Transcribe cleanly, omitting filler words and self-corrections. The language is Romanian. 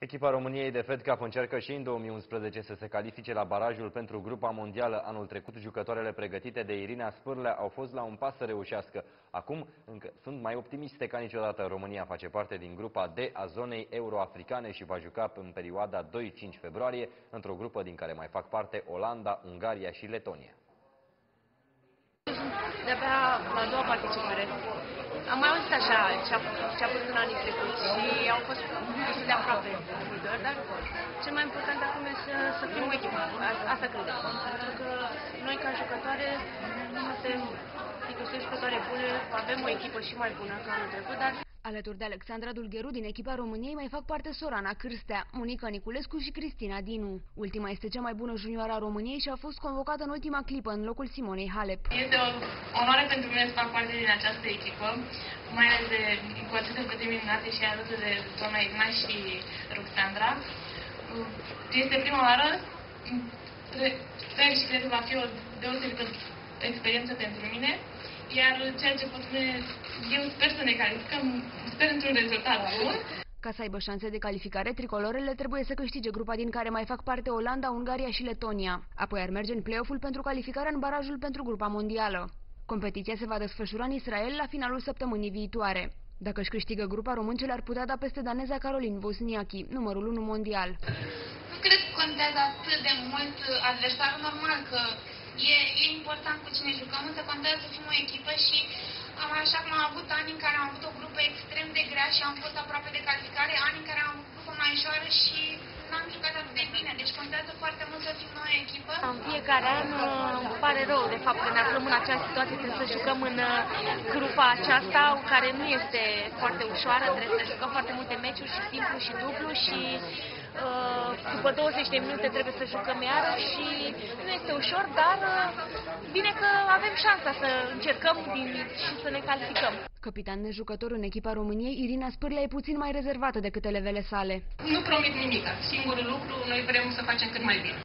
Echipa României de Fed Cup încearcă și în 2011 să se califice la barajul pentru grupa mondială. Anul trecut, jucătoarele pregătite de Irina Spârlea au fost la un pas să reușească. Acum încă sunt mai optimiste ca niciodată. România face parte din grupa D a zonei euro-africane și va juca în perioada 2-5 februarie într-o grupă din care mai fac parte Olanda, Ungaria și Letonia. De-abia la a doua participare. Am mai auzit așa ce a fost în anii trecuți și au fost destul de aproape Bulgari, dar cel mai important acum este să fim o echipă. Asta credem. Pentru că noi ca jucătoare suntem niște jucătoare bune, avem o echipă și mai bună ca anul trecut, dar... Alături de Alexandra Dulgheru, din echipa României mai fac parte Sorana Cârstea, Monica Niculescu și Cristina Dinu. Ultima este cea mai bună junioară a României și a fost convocată în ultima clipă, în locul Simonei Halep. Este o onoare pentru mine să fac parte din această echipă, mai ales cu aceste fete minunate și alături de doamna Igna și Ruxandra. Este prima oară, sper și cred că va fi o deosebită experiență pentru mine. Iar ceea ce pot spune, eu sper să ne calificăm, sper într-un rezultat bun. Ca să aibă șanse de calificare, tricolorele trebuie să câștige grupa din care mai fac parte Olanda, Ungaria și Letonia. Apoi ar merge în play-off-ul pentru calificarea în barajul pentru grupa mondială. Competiția se va desfășura în Israel la finalul săptămânii viitoare. Dacă își câștigă grupa, româncele ar putea da peste daneza Caroline Wozniacki, numărul 1 mondial. Nu cred că contează atât de mult adversarul, normal că e important cu cine jucăm, însă contează să fim o echipă și așa cum am avut ani în care am avut o grupă extrem de grea și am fost aproape de calificare, ani în care am avut o grupă mai ușoară și n-am jucat atât de bine, deci contează foarte mult să fim noi o echipă. În fiecare an îmi pare rău de fapt că ne aflăm în această situație, trebuie să jucăm în grupa aceasta, care nu este foarte ușoară, trebuie să jucăm foarte multe meciuri și simplu și dublu și după 20 de minute trebuie să jucăm iară și nu este ușor, dar bine că avem șansa să încercăm și să ne calificăm. Capitan nejucător în echipa României, Irina Spârlea e puțin mai rezervată decât elevele sale. Nu promit nimic. Singurul lucru, noi vrem să facem cât mai bine.